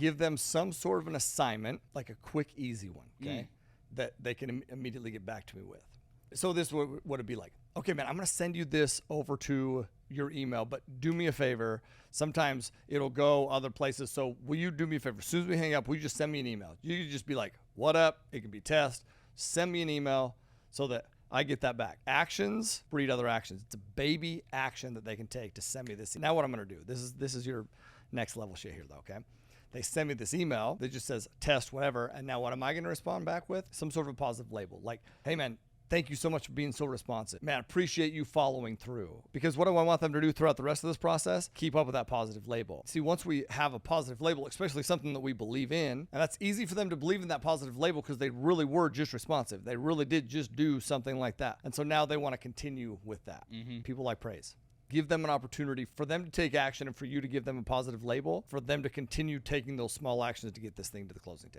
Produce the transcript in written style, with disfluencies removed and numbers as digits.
give them some sort of an assignment, like a quick, easy one, okay, that they can immediately get back to me with. So this would it be like, okay, man, I'm going to send you this over to your email, but do me a favor. Sometimes it'll go other places. So will you do me a favor? As soon as we hang up, will you just send me an email? You can just be like, what up? It can be test. Send me an email so that I get that back. Actions breed other actions. It's a baby action that they can take to send me this. Now what I'm going to do, this is your next level shit here though, okay? They send me this email that just says test, whatever. And now what am I going to respond back with? Some sort of a positive label. Like, hey man, thank you so much for being so responsive. Man, appreciate you following through. Because what do I want them to do throughout the rest of this process? Keep up with that positive label. See, once we have a positive label, especially something that we believe in, and that's easy for them to believe in that positive label because they really were just responsive. They really did just do something like that. And so now they want to continue with that. People like praise. Give them an opportunity for them to take action and for you to give them a positive label, for them to continue taking those small actions to get this thing to the closing table.